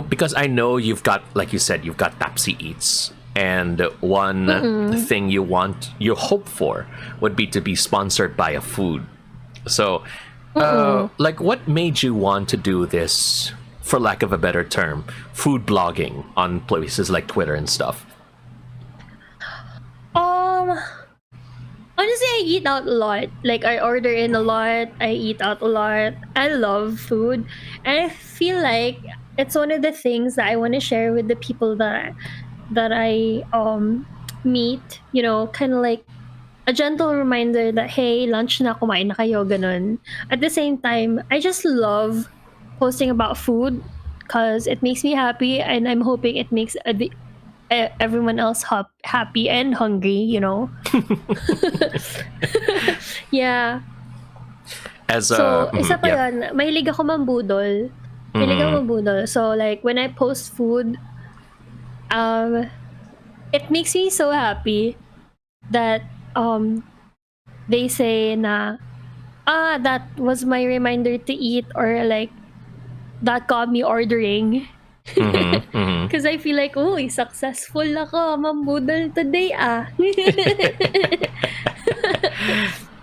S1: because I know you've got, like you said, you've got Tapsi Eats. And one thing you hope for would be to be sponsored by a food. So, like, what made you want to do this, for lack of a better term, food blogging on places like Twitter and stuff?
S2: Honestly, I eat out a lot. Like, I order in a lot. I eat out a lot. I love food. And I feel like it's one of the things that I want to share with the people that I meet, kind of like a gentle reminder that hey, lunch na, kumain na kayo, ganun. At the same time, I just love posting about food because it makes me happy, and I'm hoping it makes everyone else happy and hungry. Yeah. So, isa pa
S1: yeah.
S2: yun, mahilig ako mambudol. Mahilig ako mambudol. So, like, when I post food, it makes me so happy that they say na, that was my reminder to eat, or like, that got me ordering. Because I feel like, oh, successful ako, mambudol today,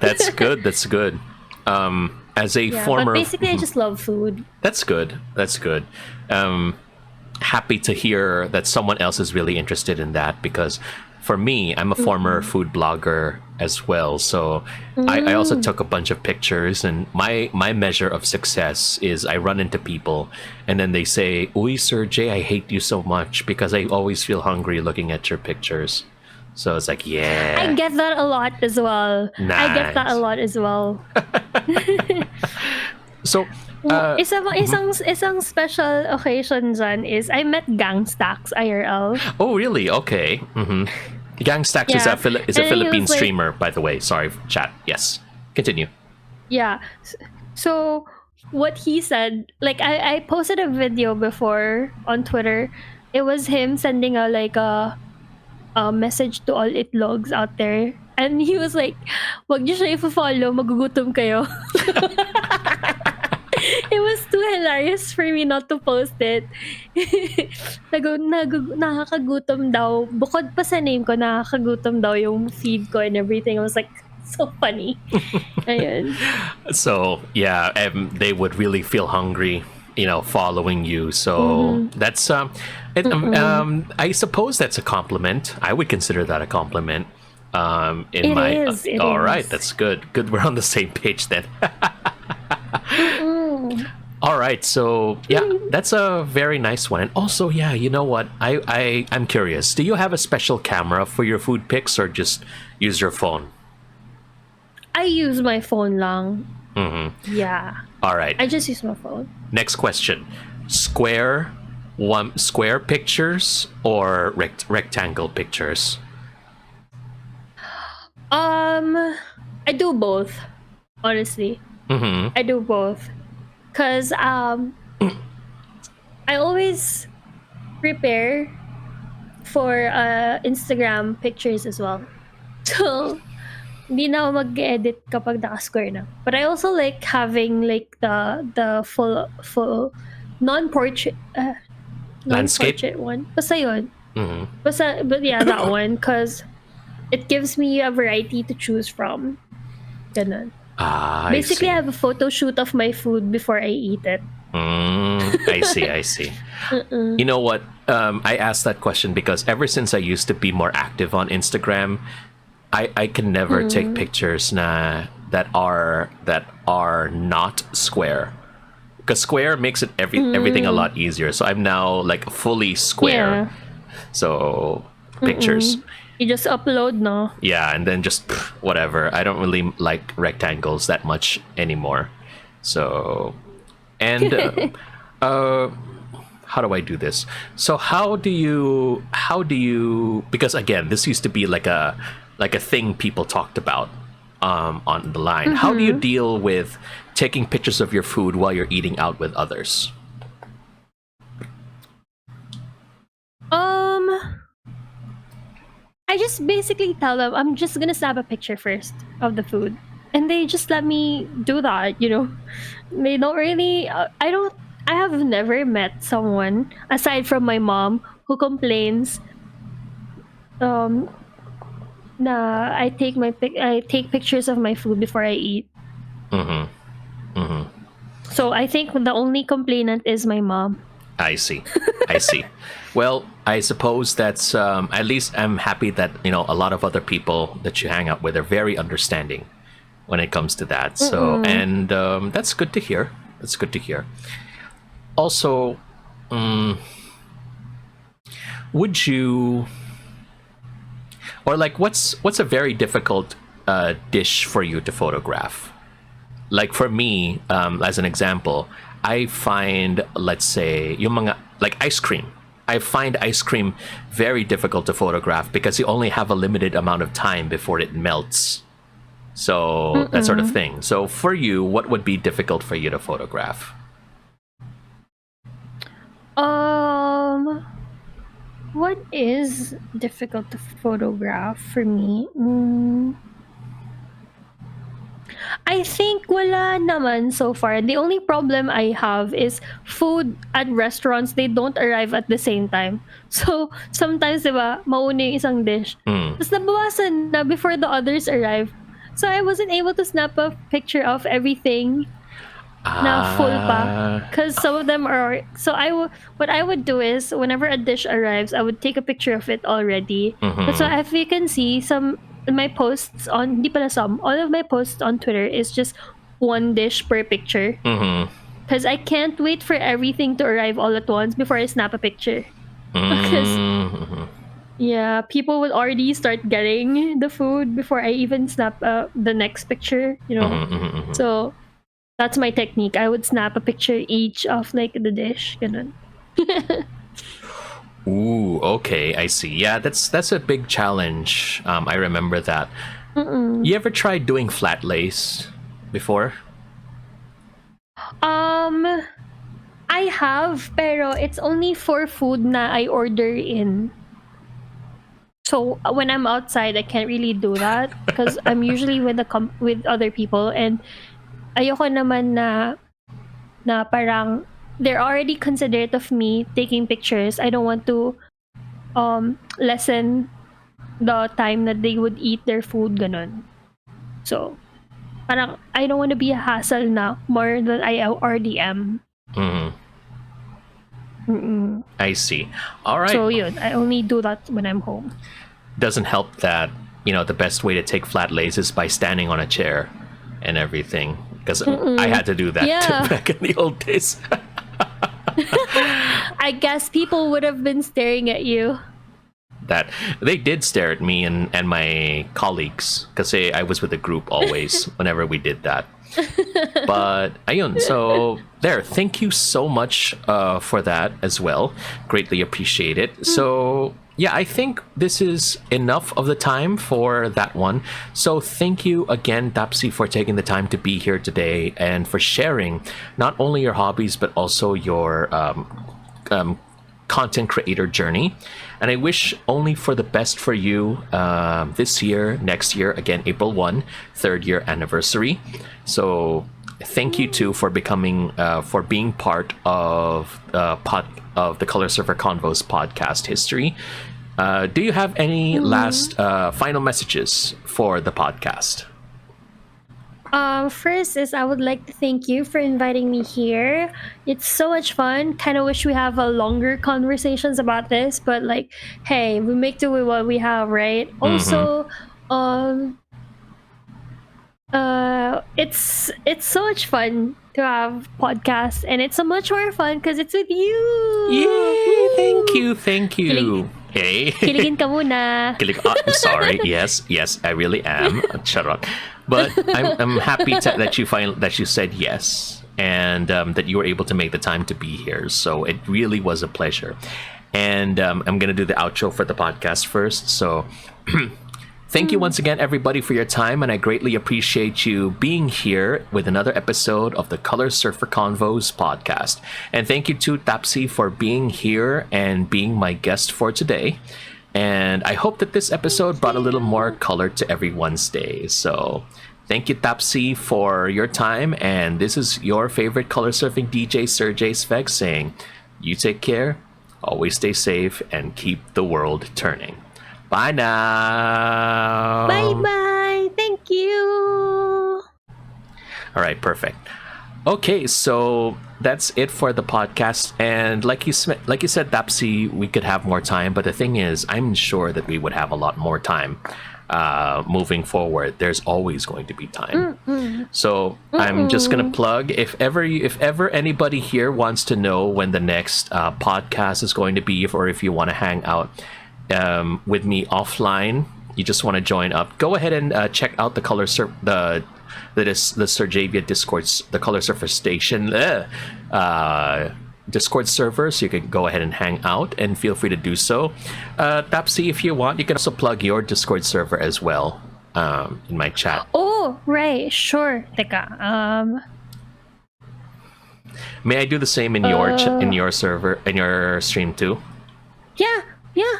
S1: That's good. That's good. As a former,
S2: but basically, I just love food.
S1: That's good. That's good. Happy to hear that someone else is really interested in that, because for me, I'm a former food blogger as well. So I also took a bunch of pictures, and my measure of success is I run into people and then they say, "Uy, Serjay, I hate you so much because I always feel hungry looking at your pictures." So it's like, yeah.
S2: I get that a lot as well.
S1: Nice.
S2: I get that a lot as well.
S1: So,
S2: isang special occasion dyan is I met Gangstax IRL.
S1: Oh, really? Okay. Gangstax is a Philippine
S2: like,
S1: streamer, by the way. Sorry, chat. Yes. Continue.
S2: Yeah. So what he said, like I posted a video before on Twitter. It was him sending a message to all itlogs out there. And he was like, wag niyo siya i-follow, magugutom kayo. It was too hilarious for me not to post it. Nakakagutom daw. Bukod pa sa name ko, nakakagutom daw yung feed ko and everything. I was like, so funny. Ayun.
S1: So, yeah, they would really feel hungry, following you. So that's I suppose that's a compliment. I would consider that a compliment.
S2: It
S1: all
S2: is.
S1: Right, that's good. Good, we're on the same page then. All right, so yeah, that's a very nice one. And also, yeah, you know what? I'm curious. Do you have a special camera for your food pics, or just use your phone?
S2: I use my phone lang. Yeah.
S1: All right.
S2: I just use my phone.
S1: Next question: square pictures or rectangle pictures?
S2: I do both. Honestly, I do both. Cause I always prepare for Instagram pictures as well. So hindi na ako mag-edit kapag naka-square na. But I also like having like the full non-portrait
S1: Landscape
S2: one. Basta yun. But yeah, that one, cause it gives me a variety to choose from. Ganun. Basically, I have a photo shoot of my food before I eat it.
S1: I see. You know what? I asked that question because ever since I used to be more active on Instagram, I can never take pictures that are not square. Because square makes it everything a lot easier. So I'm now like fully square. Yeah. So pictures.
S2: You just upload, no?
S1: Yeah, and then just whatever. I don't really like rectangles that much anymore. So, and how do I do this? So how do you? Because again, this used to be like a thing people talked about on the line. How do you deal with taking pictures of your food while you're eating out with others?
S2: I just basically tell them I'm just gonna snap a picture first of the food, and they just let me do that. They don't really. I have never met someone aside from my mom who complains. Na I take pictures of my food before I eat. So I think the only complainant is my mom.
S1: I see. Well, I suppose that's at least I'm happy that a lot of other people that you hang out with are very understanding when it comes to that. So and that's good to hear. would you, or like, what's a very difficult dish for you to photograph? Like for me, as an example, I find, let's say, yung mga, like ice cream. I find ice cream very difficult to photograph because you only have a limited amount of time before it melts. So that sort of thing. So for you, what would be difficult for you to photograph?
S2: What is difficult to photograph for me? I think wala naman so far. The only problem I have is food at restaurants, they don't arrive at the same time. So, sometimes, diba, mauna yung isang dish. Tapos nabawasan na before the others arrive. So, I wasn't able to snap a picture of everything na full pa. Because some of them are... So, what I would do is, whenever a dish arrives, I would take a picture of it already. So, if you can see, my posts on, hindi pala some, all of my posts on Twitter is just one dish per picture. Because I can't wait for everything to arrive all at once before I snap a picture. Because, yeah, people would already start getting the food before I even snap the next picture, you know. So, that's my technique. I would snap a picture each of, like, the dish. Ganun.
S1: Ooh, okay, I see. Yeah, that's a big challenge. I remember that. You ever tried doing flat lace before?
S2: I have, pero it's only for food na I order in. So when I'm outside, I can't really do that because I'm usually with with other people, and ayoko naman na parang they're already considerate of me taking pictures. I don't want to lessen the time that they would eat their food, ganon. So, parang I don't want to be a hassle na more than I already am.
S1: I see. All right.
S2: So yun, I only do that when I'm home.
S1: Doesn't help that, you know, the best way to take flat lays is by standing on a chair and everything. Because I had to do that back in the old days.
S2: I guess people would have been staring at you.
S1: That they did stare at me and my colleagues because I was with the group always whenever we did that. But ayun, so there. Thank you so much for that as well. Greatly appreciate it. So yeah, I think this is enough of the time for that one. So thank you again, Tapsi, for taking the time to be here today and for sharing not only your hobbies but also your content creator journey. And I wish only for the best for you this year, next year, again, April 1, 3rd year anniversary. So thank you too for becoming, for being part of the Color Surfer Convos podcast history. Do you have any last final messages for the podcast?
S2: First is I would like to thank you for inviting me here. It's so much fun. Kind of wish we have a longer conversations about this, but like, hey, we make do with what we have, right? Also, it's so much fun to have podcasts, and it's so much more fun because it's with you.
S1: Yay! Thank you. Hey.
S2: Kiligin ka muna.
S1: I'm sorry. Yes, I really am. Shut up. But I'm happy that you said yes, and that you were able to make the time to be here. So it really was a pleasure. And I'm gonna do the outro for the podcast first. So thank you once again, everybody, for your time, and I greatly appreciate you being here with another episode of the Color Surfer Convos podcast. And thank you to Tapsi for being here and being my guest for today. And I hope that this episode brought a little more color to everyone's day. So thank you, Tapsi, for your time. And this is your favorite color surfing DJ, Serjay Svek, saying, you take care, always stay safe, and keep the world turning. Bye now.
S2: Bye. Thank you.
S1: All right, perfect. Okay, so that's it for the podcast. And like you said, Tapsi, we could have more time. But the thing is, I'm sure that we would have a lot more time moving forward, there's always going to be time. So I'm just gonna plug, if ever anybody here wants to know when the next podcast is going to be, or if you want to hang out with me offline, you just want to join up, go ahead and check out the the Serjay Discord's the Color Surfer Station Discord server, so you can go ahead and hang out, and feel free to do so. Tapsi, if you want, you can also plug your Discord server as well in my chat.
S2: Oh, right, sure. Teka,
S1: May I do the same in your server, in your stream too?
S2: Yeah,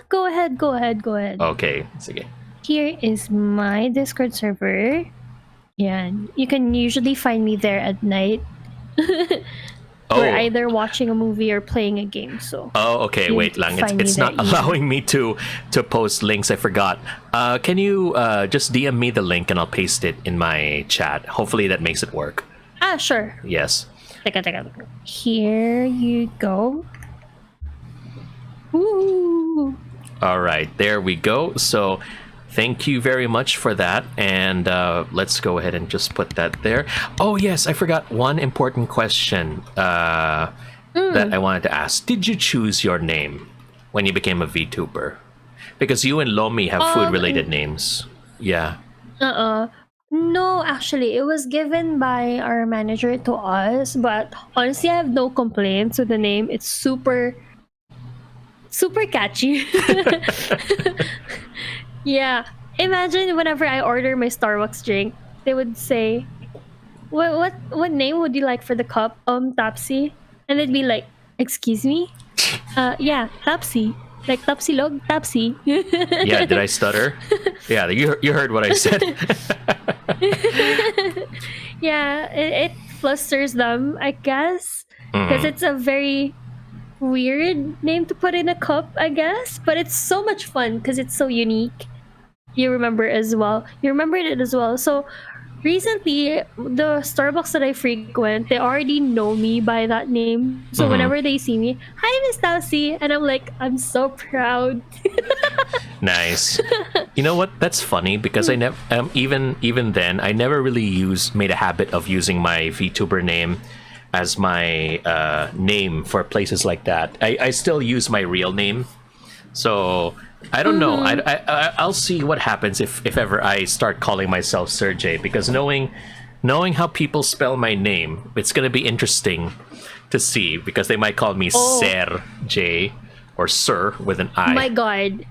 S2: go ahead.
S1: Okay, sige.
S2: Here is my Discord server. Yeah, you can usually find me there at night. We're either watching a movie or playing a game. So.
S1: Oh, okay. Wait, lang. It's not allowing me to post links. I forgot. Can you just DM me the link and I'll paste it in my chat. Hopefully that makes it work.
S2: Sure.
S1: Yes.
S2: Teka. Here you go. Ooh.
S1: All right, there we go. So thank you very much for that, and let's go ahead and just put that there. Oh yes, I forgot one important question that I wanted to ask. Did you choose your name when you became a VTuber? Because you and Lomi have food-related names. Yeah.
S2: No, actually, it was given by our manager to us, but honestly, I have no complaints with the name. It's super catchy. Yeah, imagine whenever I order my Starbucks drink, they would say, "What name would you like for the cup?" Tapsi, and they'd be like, "Excuse me, yeah, Tapsi, like Tapsilog, Tapsi."
S1: Yeah, did I stutter? Yeah, you heard what I said.
S2: Yeah, it flusters them, I guess, because it's a very weird name to put in a cup, I guess, but it's so much fun because it's so unique. You remembered it as well. So recently, the Starbucks that I frequent, they already know me by that name. So whenever they see me, "Hi, Miss Tausi," and I'm like, I'm so proud.
S1: Nice. You know what? That's funny because I never even then I never really made a habit of using my VTuber name as my name for places like that. I still use my real name, so I don't know. I'll see what happens if ever I start calling myself Serjay, because knowing how people spell my name, it's gonna be interesting to see, because they might call me Serjay or Sir with an I.
S2: My God.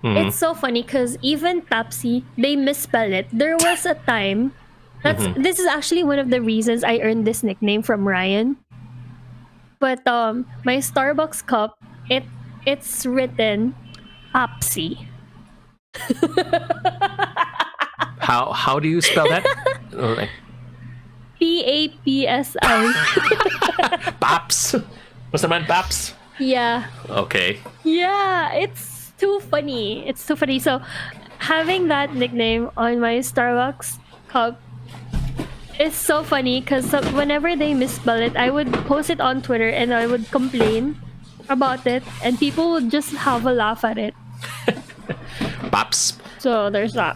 S2: It's so funny because even Tapsi, they misspell it. There was a time this is actually one of the reasons I earned this nickname from Ryan. But my Starbucks cup, it's written Papsi.
S1: How do you spell that?
S2: Papsi.
S1: Paps. What's the man, Paps?
S2: Yeah.
S1: Okay.
S2: Yeah, it's too funny. So having that nickname on my Starbucks cup, it's so funny because whenever they misspell it, I would post it on Twitter and I would complain about it, and people would just have a laugh at it.
S1: Paps.
S2: So there's that.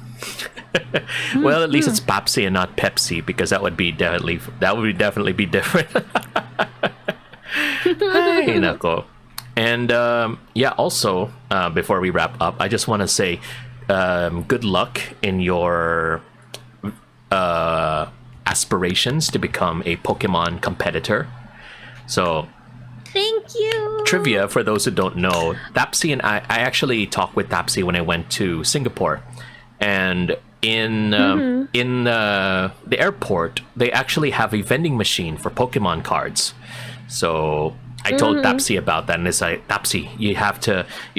S1: Well, at least it's Papsi and not Pepsi, because that would definitely be different. Ay, nako. And yeah, also before we wrap up, I just want to say good luck in your aspirations to become a Pokemon competitor. So
S2: thank you.
S1: Trivia for those who don't know, Tapsi and I actually talked with Tapsi when I went to Singapore, and in the airport they actually have a vending machine for Pokemon cards. So I told Tapsi about that, and it's like, Tapsi, you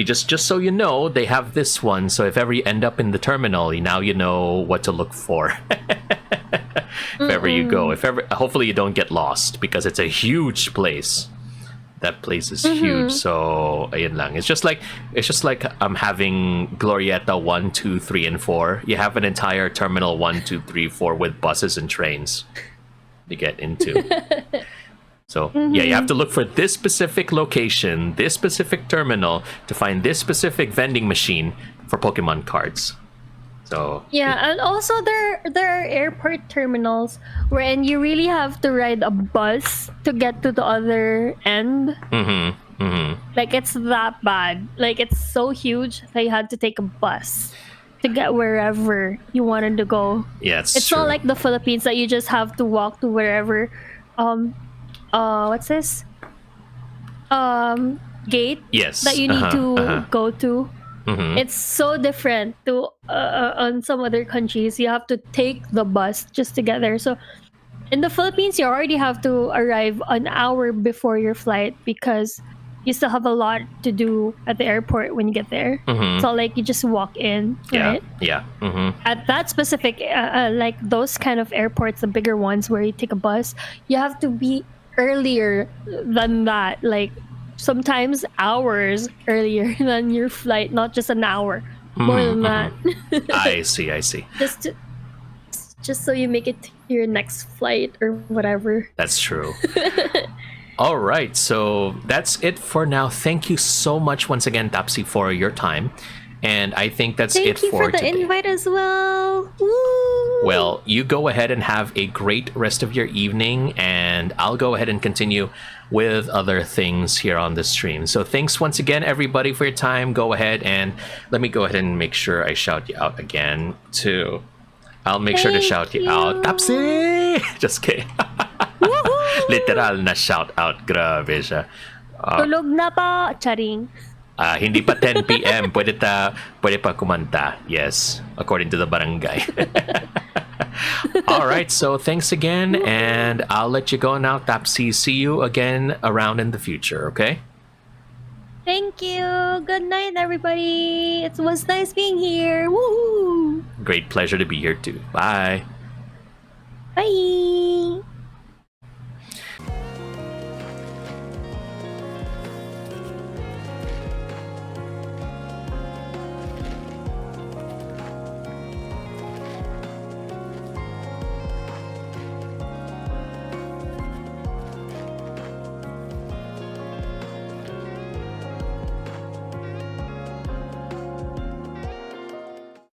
S1: just so you know, they have this one, so if ever you end up in the terminal, now you know what to look for. If ever you go, hopefully you don't get lost, because it's a huge place. That place is huge. So ayun lang. It's just like I'm having Glorieta 1, 2, 3, and 4. You have an entire terminal 1, 2, 3, 4 with buses and trains to get into. So yeah, you have to look for this specific location, this specific terminal, to find this specific vending machine for Pokemon cards. So
S2: Yeah, and also there are airport terminals wherein you really have to ride a bus to get to the other end. Like it's that bad. Like it's so huge that you had to take a bus to get wherever you wanted to go.
S1: yeah,
S2: It's
S1: true.
S2: not like the Philippines that you just have to walk to wherever what's this? Gate
S1: Yes.
S2: that you need to go to.
S1: Mhm.
S2: It's so different to on some other countries. You have to take the bus just to get there. So in the Philippines, you already have to arrive an hour before your flight because you still have a lot to do at the airport when you get there. It's not like you just walk in,
S1: Yeah.
S2: right?
S1: Yeah.
S2: At that specific, like those kind of airports, the bigger ones where you take a bus, you have to be earlier than that. Like sometimes hours earlier than your flight, not just an hour, more than that.
S1: I see. I see.
S2: Just so you make it to your next flight or whatever.
S1: That's true. All right, so that's it for now. Thank you so much once again, Tapsi, for your time. And I think that's it
S2: Thank you for the
S1: today.
S2: invite as well. Woo!
S1: Well, you go ahead and have a great rest of your evening, and I'll go ahead and continue with other things here on the stream. So thanks once again, everybody, for your time. Go ahead and let me go ahead and make sure I shout you out again, too. I'll make sure to shout you out. Tapsi! Just kidding. Literal na shout out. Grabe siya.
S2: Tulog na pa, charing.
S1: Hindi pa 10 p.m. Pwede pa kumanta. Yes, according to the barangay. All right, so thanks again, and I'll let you go now, Tapsi. See you again around in the future, okay?
S2: Thank you. Good night, everybody. It was nice being here. Woo!
S1: Great pleasure to be here too. Bye.
S2: Bye.